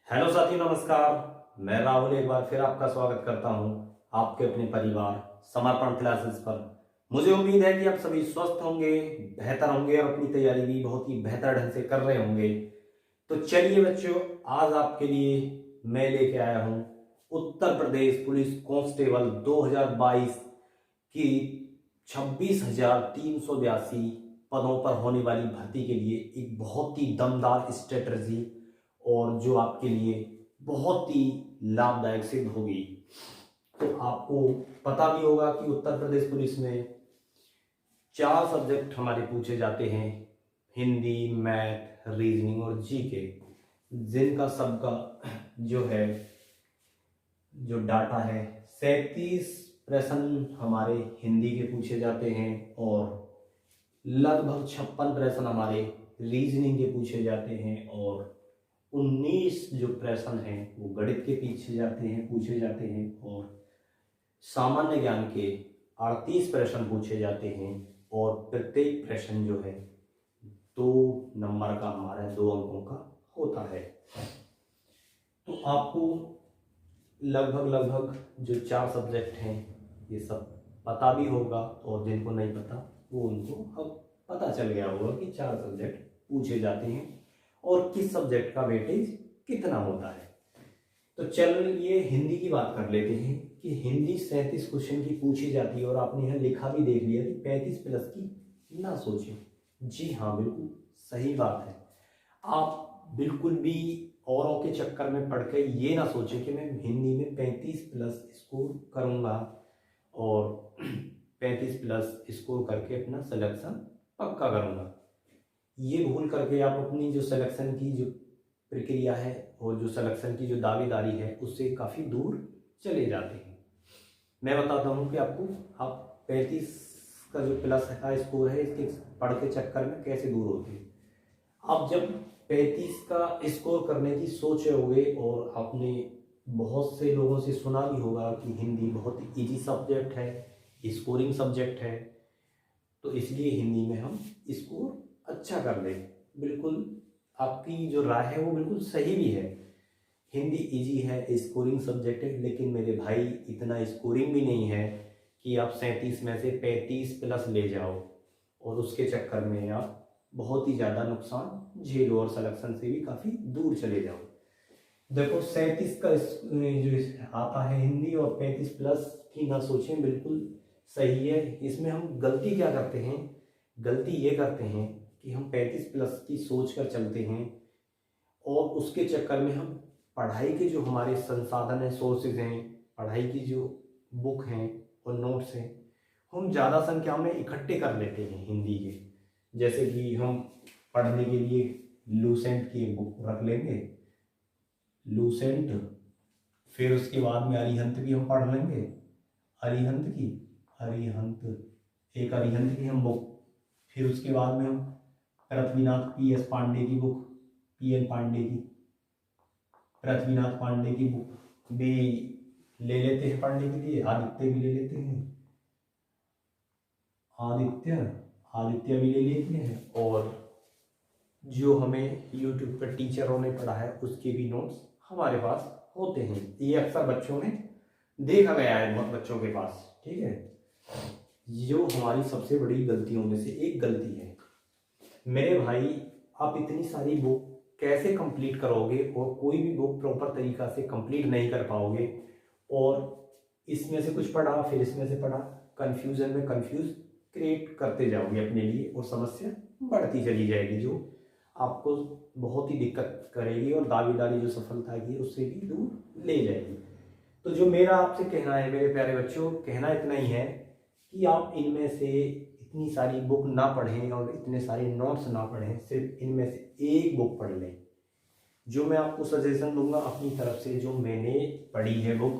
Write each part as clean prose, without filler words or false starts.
Hello साथियों, नमस्कार। मैं राहुल एक बार फिर आपका स्वागत करता हूं आपके अपने परिवार समर्पण क्लासेस पर। मुझे उम्मीद है कि आप सभी स्वस्थ होंगे, बेहतर होंगे और अपनी तैयारी भी बहुत ही बेहतर ढंग से कर रहे होंगे। तो चलिए बच्चों, आज आपके लिए मैं लेके आया हूं उत्तर प्रदेश पुलिस कांस्टेबल 2022 की 26,382 पदों पर होने वाली भर्ती के लिए एक बहुत ही दमदार स्ट्रेटजी और जो आपके लिए बहुत ही लाभदायक सिद्ध होगी। तो आपको पता भी होगा कि उत्तर प्रदेश पुलिस में 4 सब्जेक्ट हमारे पूछे जाते हैं, हिंदी, मैथ, रीजनिंग और जीके, जिनका सबका जो है जो डाटा है 37 प्रश्न हमारे हिंदी के पूछे जाते हैं और लगभग 56 प्रश्न हमारे रीजनिंग के पूछे जाते हैं और 19 जो प्रश्न हैं वो गणित के पूछे जाते हैं और सामान्य ज्ञान के 38 प्रश्न पूछे जाते हैं और प्रत्येक प्रश्न जो है 2 नंबर का हमारा 2 अंकों का होता है। तो आपको लगभग जो 4 सब्जेक्ट हैं ये सब पता भी होगा और जिनको नहीं पता वो उनको अब पता चल गया होगा कि 4 सब्जेक्ट पूछे जाते हैं और किस सब्जेक्ट का वेटेज कितना होता है। तो चलिए हिंदी की बात कर लेते हैं कि हिंदी 37 क्वेश्चन की पूछी जाती है और आपने यहाँ लिखा भी देख लिया कि 35 प्लस की ना सोचें। जी हाँ, बिल्कुल सही बात है। आप बिल्कुल भी औरों के चक्कर में पड़ के ये ना सोचें कि मैं हिंदी में 35 प्लस स्कोर करूँगा और 35 प्लस स्कोर करके अपना सिलेक्शन पक्का करूँगा। ये भूल करके आप अपनी जो सिलेक्शन की जो प्रक्रिया है और जो सिलेक्शन की जो दावेदारी है उससे काफ़ी दूर चले जाते हैं। मैं बताता हूँ कि आपको आप 35 का जो प्लस का स्कोर है इसके पढ़ के चक्कर में कैसे दूर होते हैं। आप जब 35 का स्कोर करने की सोच रहे होंगे और आपने बहुत से लोगों से सुना भी होगा कि हिंदी बहुत इजी सब्जेक्ट है, स्कोरिंग सब्जेक्ट है, तो इसलिए हिंदी में हम स्कोर अच्छा कर लें। बिल्कुल आपकी जो राय है वो बिल्कुल सही भी है। हिंदी इजी है, स्कोरिंग सब्जेक्ट है, लेकिन मेरे भाई इतना स्कोरिंग भी नहीं है कि आप 37 में से 35 प्लस ले जाओ और उसके चक्कर में आप बहुत ही ज़्यादा नुकसान झेलो और सिलेक्शन से भी काफ़ी दूर चले जाओ। देखो 37 का जो आता है हिंदी और 35 प्लस की ना सोचें, बिल्कुल सही है। इसमें हम गलती क्या करते हैं, गलती ये करते हैं कि हम 35 प्लस की सोच कर चलते हैं और उसके चक्कर में हम पढ़ाई के जो हमारे संसाधन हैं, सोर्सेज हैं, पढ़ाई की जो बुक हैं और नोट्स हैं, हम ज़्यादा संख्या में इकट्ठे कर लेते हैं हिंदी के। जैसे कि हम पढ़ने के लिए लूसेंट की बुक रख लेंगे, लूसेंट, फिर उसके बाद में अरिहंत की हम पढ़ लेंगे, अरिहंत की हम बुक, फिर उसके बाद में हम पृथ्वीनाथ PS पांडे की बुक, PN पांडे की, पृथ्वीनाथ पांडे की बुक भी ले लेते हैं पढ़ने के लिए, आदित्य भी ले लेते हैं, आदित्य भी ले लेते हैं और जो हमें YouTube पर टीचरों ने पढ़ा है उसके भी नोट्स हमारे पास होते हैं। ये अक्सर बच्चों में देखा गया है, बहुत बच्चों के पास। ठीक है, जो हमारी सबसे बड़ी गलतियों में से एक गलती है मेरे भाई, आप इतनी सारी बुक कैसे कंप्लीट करोगे और कोई भी बुक प्रॉपर तरीका से कंप्लीट नहीं कर पाओगे और इसमें से कुछ पढ़ा फिर इसमें से पढ़ा, कंफ्यूजन में कंफ्यूज क्रिएट करते जाओगे अपने लिए और समस्या बढ़ती चली जाएगी जो आपको बहुत ही दिक्कत करेगी और दावेदारी जो सफलता की उससे भी दूर ले जाएगी। तो जो मेरा आपसे कहना है मेरे प्यारे बच्चों, कहना इतना ही है कि आप इनमें से इतनी सारी बुक ना पढ़ें और इतने सारे नोट्स ना पढ़ें, सिर्फ इनमें से एक बुक पढ़ लें। जो मैं आपको सजेशन दूंगा अपनी तरफ से, जो मैंने पढ़ी है बुक,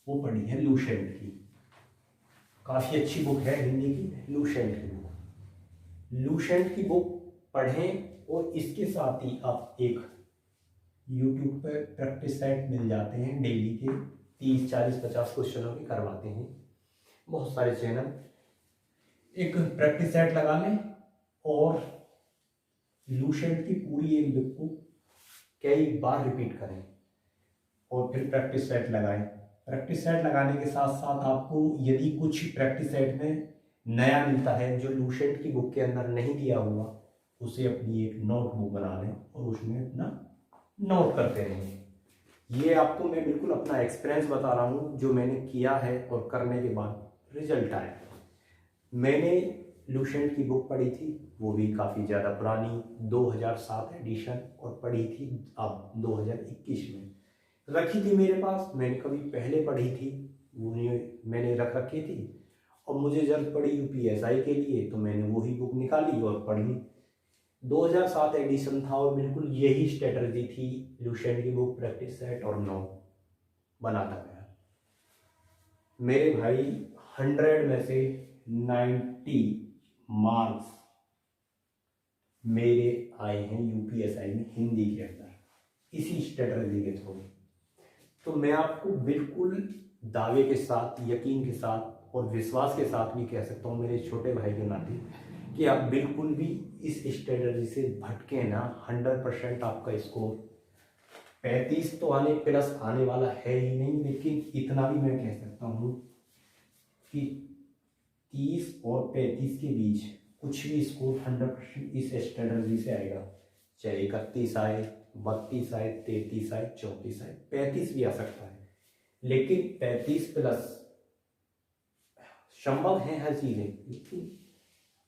वो पढ़ी है लूसेंट की। काफ़ी अच्छी बुक है हिंदी की, लूसेंट की बुक। लूसेंट की बुक पढ़ें और इसके साथ ही आप एक YouTube पर प्रैक्टिस सेट मिल जाते हैं डेली के 30, 40, 50 क्वेश्चनों के करवाते हैं बहुत सारे चैनल। एक प्रैक्टिस सेट लगा लें और लूसेंट की पूरी एक बुक को कई बार रिपीट करें। और फिर प्रैक्टिस सेट लगाएं। प्रैक्टिस सेट लगाने के साथ साथ आपको यदि कुछ प्रैक्टिस सेट में नया मिलता है जो लूसेंट की बुक के अंदर नहीं दिया हुआ, उसे अपनी एक नोटबुक बना लें और उसमें अपना नोट करते रहें। ये आपको मैं बिल्कुल अपना एक्सपीरियंस बता रहा हूँ जो मैंने किया है और करने के बाद रिजल्ट आया। मैंने लूसेंट की बुक पढ़ी थी, वो भी काफ़ी ज़्यादा पुरानी 2007 एडिशन, और पढ़ी थी अब 2021 में, रखी थी मेरे पास। मैंने कभी पहले पढ़ी थी, वो मैंने रख रखी थी, और मुझे जरूरत पड़ी यूपीएसआई के लिए तो मैंने वही बुक निकाली और पढ़ ली। 2007 एडिशन था और बिल्कुल यही स्ट्रेटजी थी, लूसेंट की बुक, प्रैक्टिस सेट और नोट बनाता गया। मेरे भाई 100 में से 90 मार्क्स मेरे आए हैं यूपीएसआई में हिंदी के अंदर इसी स्ट्रेटजी के थ्रू। तो मैं आपको बिल्कुल दावे के साथ, यकीन के साथ और विश्वास के साथ भी कह सकता हूँ मेरे छोटे भाई के नाते कि आप बिल्कुल भी इस स्ट्रेटजी से भटके ना। 100% आपका स्कोर 35 तो आने प्लस आने वाला है ही नहीं, लेकिन इतना भी मैं कह सकता हूँ कि 30 और 35 के बीच कुछ भी स्कोर 100% इस स्ट्रेटजी से आएगा। चाहे 31 आए, 32 आए, 33 आए, 34 आए, 35 भी आ सकता है, लेकिन 35 प्लस संभव है हर चीजें, लेकिन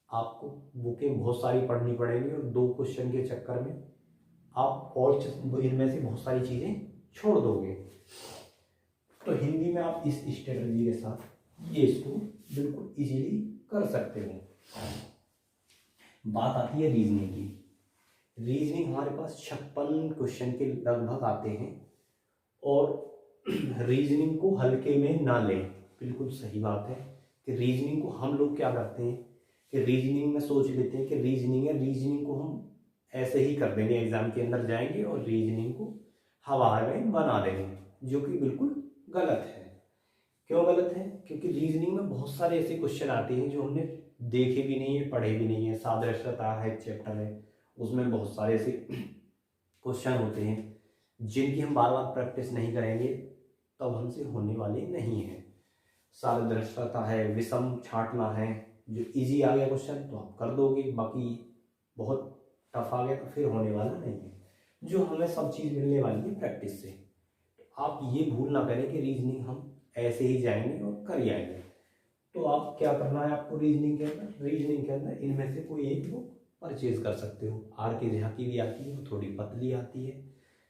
आपको बुकें बहुत सारी पढ़नी पड़ेंगी और 2 क्वेश्चन के चक्कर में आप और इनमें से बहुत सारी चीजें छोड़ दोगे। तो हिंदी में आप इस स्ट्रेटजी के साथ ये इसको बिल्कुल इजीली कर सकते हो। बात आती है रीजनिंग की। रीजनिंग हमारे पास 56 क्वेश्चन के लगभग आते हैं, और रीजनिंग को हल्के में ना लें। बिल्कुल सही बात है कि रीजनिंग को हम लोग क्या करते हैं कि रीजनिंग में सोच लेते हैं कि रीजनिंग है, रीजनिंग को हम ऐसे ही कर देंगे, एग्जाम के अंदर जाएंगे और रीजनिंग को हवा में बना देंगे, जो कि बिल्कुल गलत है। क्यों गलत है? क्योंकि रीजनिंग में बहुत सारे ऐसे क्वेश्चन आते हैं जो हमने देखे भी नहीं है, पढ़े भी नहीं है। सादृश्यता है, चैप्टर है, उसमें बहुत सारे ऐसे क्वेश्चन होते हैं जिनकी हम बार बार प्रैक्टिस नहीं करेंगे तब हमसे होने वाले नहीं है। सादृश्यता है, विषम छांटना है, जो इजी आ गया क्वेश्चन तो आप कर दोगे, बाकी बहुत टफ आ गया तो फिर होने वाला नहीं है। जो हमें सब चीज़ मिलने वाली है प्रैक्टिस से। आप ये भूल ना करें कि रीजनिंग हम ऐसे ही जाएंगे और कर आएंगे। तो आप क्या करना है, आपको रीजनिंग के अंदर इनमें से कोई एक बुक परचेज कर सकते हो। आर के झा की भी आती है, वो थोड़ी पतली आती है।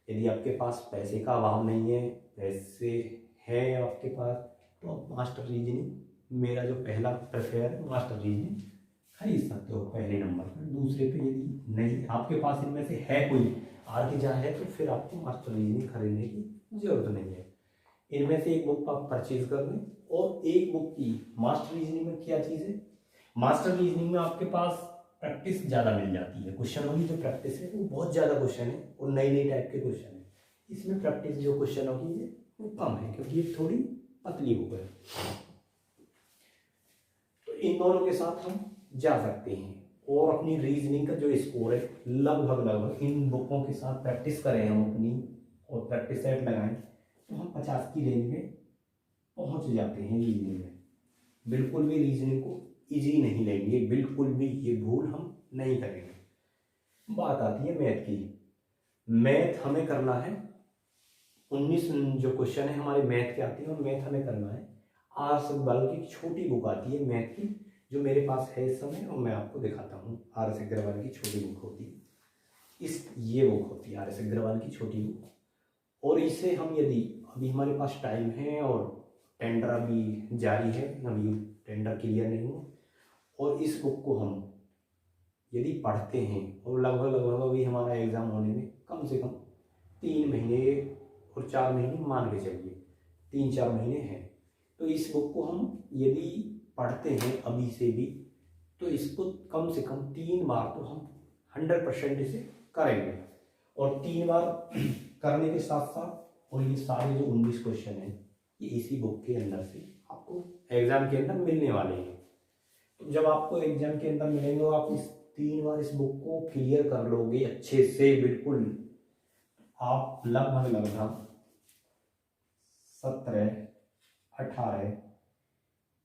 यदि आपके पास पैसे का अभाव नहीं है, पैसे है आपके पास, तो आप मास्टर रीजनिंग, मेरा जो पहला प्रेफर है मास्टर रीजनिंग, खरीद सकते हो पहले नंबर पर। दूसरे पे यदि नहीं आपके पास इनमें से है कोई आर के झा है तो फिर आपको मास्टर रीजनिंग खरीदने की जरूरत नहीं है। इनमें से एक बुक आप परचेज कर लें। और एक बुक की मास्टर रीजनिंग में क्या चीज़ है, मास्टर रीजनिंग में आपके पास प्रैक्टिस ज़्यादा मिल जाती है। क्वेश्चनों की जो प्रैक्टिस है वो बहुत ज़्यादा क्वेश्चन है और नई नई टाइप के क्वेश्चन है। इसमें प्रैक्टिस जो क्वेश्चनों की है वो कम है, क्योंकि ये थोड़ी पतली बुक है। तो इन दोनों के साथ हम जा सकते हैं और अपनी रीजनिंग का जो स्कोर है लगभग इन बुकों के साथ प्रैक्टिस करें हम अपनी, और प्रैक्टिस सेट लगाएं तो हम 50 की रेंज में पहुंच जाते हैं रीजनिंग में। बिल्कुल भी रीजनिंग को इजी नहीं लेंगे, बिल्कुल भी ये भूल हम नहीं करेंगे। बात आती है मैथ की। मैथ हमें करना है 19 जो क्वेश्चन है हमारे मैथ के आते हैं, और मैथ हमें करना है आर अग्रवाल की छोटी बुक आती है मैथ की, जो मेरे पास है इस समय, और मैं आपको दिखाता हूँ। आर अग्रवाल की छोटी बुक होती है, ये बुक होती है आर अग्रवाल की छोटी बुक। और इससे हम यदि अभी हमारे पास टाइम है और टेंडर अभी जारी है, अभी टेंडर क्लियर नहीं हुआ, और इस बुक को हम यदि पढ़ते हैं और लगभग अभी हमारा एग्ज़ाम होने में कम से कम 3 महीने और 4 महीने मान के चलिए, 3-4 महीने हैं। तो इस बुक को हम यदि पढ़ते हैं अभी से भी, तो इसको कम से कम 3 बार तो हम 100% इसे करेंगे। और 3 बार करने के साथ साथ, और ये सारे जो 19 क्वेश्चन हैं ये इसी बुक के अंदर से आपको एग्जाम के अंदर मिलने वाले हैं। तो जब आपको एग्जाम के अंदर मिलेंगे और आप इस 3 बार इस बुक को क्लियर कर लोगे अच्छे से, बिल्कुल आप लगभग 17, 18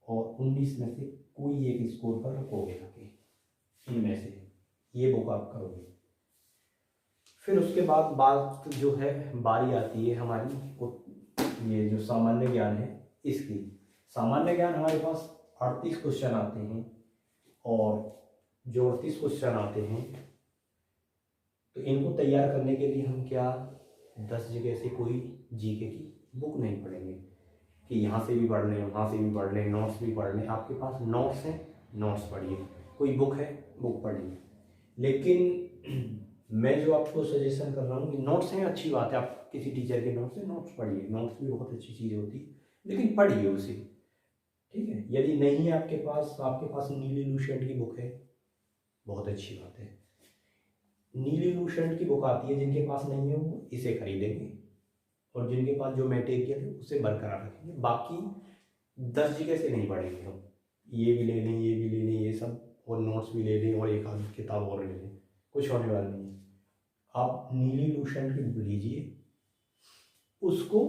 और 19 में से कोई एक स्कोर पर रखोगे आगे, इनमें से ये बुक आप करोगे। फिर उसके बाद बात जो है बारी आती है हमारी ये जो सामान्य ज्ञान है इसकी। सामान्य ज्ञान हमारे पास 38 क्वेश्चन आते हैं और जो 38 क्वेश्चन आते हैं तो इनको तैयार करने के लिए हम क्या 10 जगह से कोई जीके की बुक नहीं पढ़ेंगे कि यहाँ से भी पढ़ लें, वहाँ से भी पढ़ लें, नोट्स भी पढ़ लें। आपके पास नोट्स हैं, नोट्स पढ़िए, कोई बुक है, बुक पढ़िए। लेकिन मैं जो आपको सजेशन कर रहा हूँ कि नोट्स हैं, अच्छी बात है, आप किसी टीचर के नोट्स से नोट्स पढ़िए, नोट्स भी बहुत अच्छी चीज़ होती है, लेकिन पढ़िए उसे, ठीक है। यदि नहीं है आपके पास नीली लूसेंट की बुक है, बहुत अच्छी बात है। नीली लूसेंट की बुक आती है, जिनके पास नहीं है वो इसे खरीदेंगे और जिनके पास जो मटेरियल है उसे बरकरार रखेंगे। बाकी 10 जगह से नहीं पढ़ेंगे हम, ये भी ले लें, ये भी ले लें, ये सब, और नोट्स भी ले लें और एक आध किताब और ले लें, कुछ होने वाला नहीं है। आप नीली लूसेंट की बुक लीजिए, उसको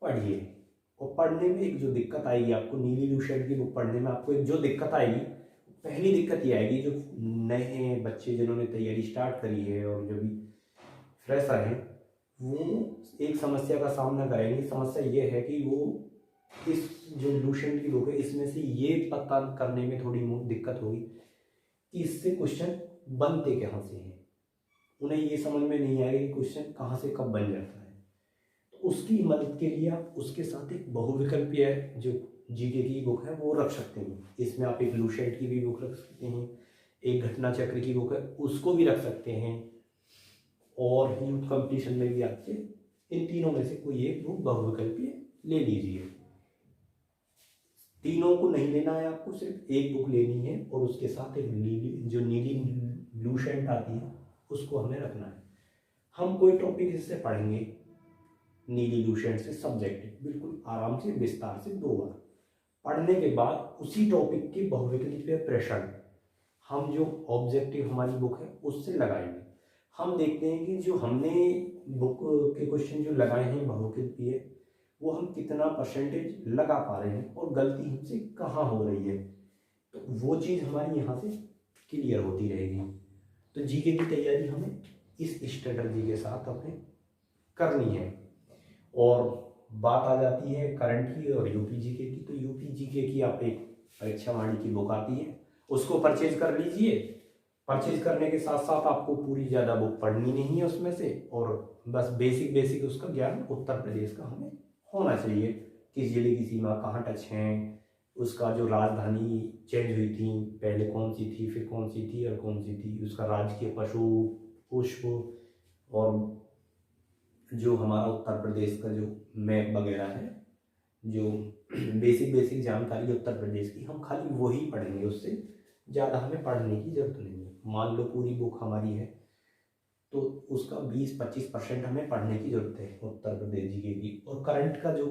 पढ़िए, और पढ़ने में एक जो दिक्कत आएगी आपको, नीली लूसेंट की बुक पढ़ने में आपको एक जो दिक्कत आएगी, पहली दिक्कत ये आएगी, जो नए बच्चे जिन्होंने तैयारी स्टार्ट करी है और जो भी फ्रेशर हैं वो एक समस्या का सामना करेंगे। समस्या ये है कि वो इस जो लूसेंट की बुक है इसमें से ये पता करने में थोड़ी दिक्कत होगी कि इससे क्वेश्चन बनते कहाँ से हैं। उन्हें ये समझ में नहीं आएगा कि क्वेश्चन कहाँ से कब बन जाता है। तो उसकी मदद के लिए आप उसके साथ एक बहुविकल्पीय जो जीके की बुक है वो रख सकते हैं। इसमें आप एक लूसेंट की भी बुक रख सकते हैं, एक घटना चक्र की बुक है उसको भी रख सकते हैं, और यूथ कंपटीशन में भी आपसे इन तीनों में से कोई एक बुक बहुविकल्पीय ले लीजिए। तीनों को नहीं लेना है आपको, सिर्फ एक बुक लेनी है और उसके साथ एक नीली लूसेंट आती है उसको हमें रखना है। हम कोई टॉपिक इससे पढ़ेंगे नीली लूसेंट से सब्जेक्ट बिल्कुल आराम से विस्तार से 2 बार पढ़ने के बाद उसी टॉपिक के बहुविकल्पीय प्रश्न हम जो ऑब्जेक्टिव हमारी बुक है उससे लगाएंगे। हम देखते हैं कि जो हमने बुक के क्वेश्चन जो लगाए हैं बहुविकल्पीय, वो हम कितना परसेंटेज लगा पा रहे हैं और गलती हमसे कहाँ हो रही है, तो वो चीज़ हमारी यहाँ से क्लियर होती रहेगी। तो जीके की तैयारी हमें इस स्ट्रेटजी के साथ अपने करनी है। और बात आ जाती है करंट की और यूपी जीके की। तो यूपी जीके की आप एक परीक्षा वाणी की बुक आती है, उसको परचेज कर लीजिए। परचेज करने के साथ साथ आपको पूरी ज़्यादा बुक पढ़नी नहीं है उसमें से, और बस बेसिक उसका ज्ञान उत्तर प्रदेश का हमें होना चाहिए। किस जिले की सीमा कहाँ टच हैं, उसका जो राजधानी चेंज हुई थी, पहले कौन सी थी, फिर कौन सी थी और कौन सी थी, उसका राजकीय पशु पुष्प, और जो हमारा उत्तर प्रदेश का जो मैप वगैरह है, जो बेसिक जानकारी उत्तर प्रदेश की, हम खाली वही पढ़ेंगे, उससे ज़्यादा हमें पढ़ने की जरूरत नहीं है। मान लो पूरी बुक हमारी है तो उसका 20-25% हमें पढ़ने की जरूरत है उत्तर प्रदेश जीके की। और करंट का जो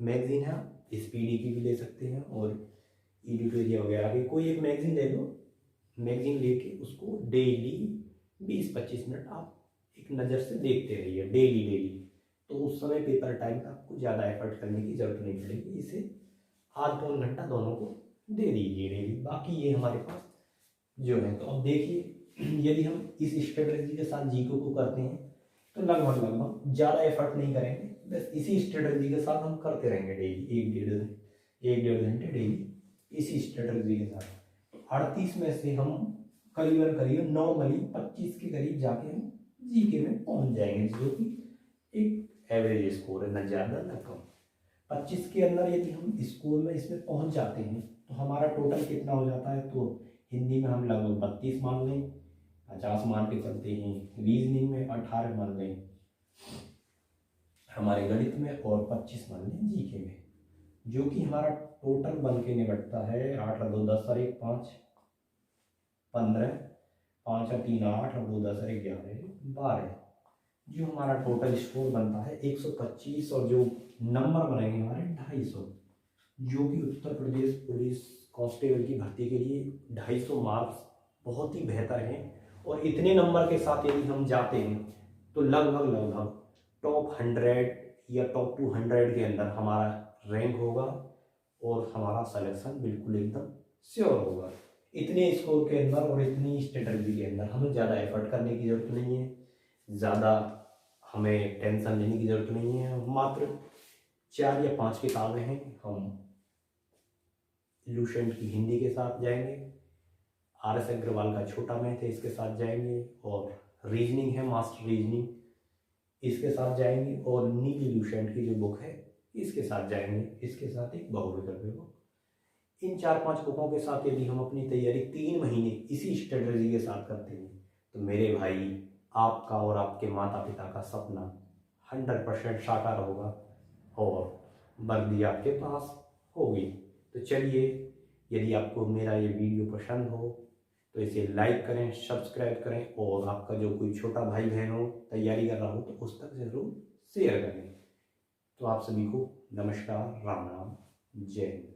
मैगजीन है SPD की भी ले सकते हैं और एडिटोरियल वगैरह की कोई एक मैगजीन ले लो। मैगजीन लेके उसको डेली 20-25 मिनट आप एक नज़र से देखते रहिए डेली। तो उस समय पेपर टाइम का आपको ज़्यादा एफर्ट करने की ज़रूरत नहीं पड़ेगी। इसे आध पौन घंटा दोनों को दे दीजिए डेली। बाकी ये हमारे पास जो है, तो अब देखिए यदि हम इस स्ट्रेटजी के साथ जीके को करते हैं तो लगभग ज़्यादा एफर्ट नहीं करेंगे, बस इसी स्ट्रेटजी के साथ हम करते रहेंगे डेली 1-1.5 घंटे डेली इसी स्ट्रेटजी के साथ। 38 में से हम करीबन नॉर्मली 25 के करीब जाके हम जीके में पहुंच जाएंगे, जो कि एक एवरेज स्कोर है, न ज़्यादा न कम। 25 के अंदर यदि हम स्कोर में इसमें पहुंच जाते हैं तो हमारा टोटल कितना हो जाता है, तो हिंदी में हम लगभग 32 मान लें, 50 मान के चलते हैं, रीजनिंग में 18 मान लें हमारे गणित में, और 25 मान लें जीके में, जो कि हमारा टोटल बन के निकलता है 8 और 2 10 और 1 5 15, 5 और 3 8 और 2 10 और 1 11 12, जो हमारा टोटल स्कोर बनता है 125। और जो नंबर बनेंगे हमारे 250, जो कि उत्तर प्रदेश पुलिस कांस्टेबल की भर्ती के लिए 250 मार्क्स बहुत ही बेहतर हैं। और इतने नंबर के साथ यदि हम जाते हैं तो लगभग टॉप 100 या टॉप 200 के अंदर हमारा रैंक होगा और हमारा सिलेक्शन बिल्कुल एकदम श्योर होगा। इतने स्कोर के अंदर और इतनी स्ट्रेटजी के अंदर हमें ज़्यादा एफर्ट करने की ज़रूरत नहीं है, ज़्यादा हमें टेंशन लेने की ज़रूरत नहीं है। मात्र 4 या 5 किताबें हैं, हम लुसेंट की हिंदी के साथ जाएंगे, RS अग्रवाल का छोटा मैथ है इसके साथ जाएंगे, और रीजनिंग है मास्टर रीजनिंग इसके साथ जाएंगे, और नीली लुसेंट की जो बुक है इसके साथ जाएंगे, इसके साथ एक बहुविकल्प बुक। इन 4-5 बुकों के साथ यदि हम अपनी तैयारी 3 महीने इसी स्ट्रेटजी के साथ करते हैं तो मेरे भाई आपका और आपके माता पिता का सपना 100% साकार होगा और वर्दी आपके पास होगी। तो चलिए, यदि आपको मेरा ये वीडियो पसंद हो तो इसे लाइक करें, सब्सक्राइब करें, और आपका जो कोई छोटा भाई बहन हो तैयारी कर रहा हो तो उस तक ज़रूर शेयर करें। तो आप सभी को नमस्कार, राम राम, जय हिंद।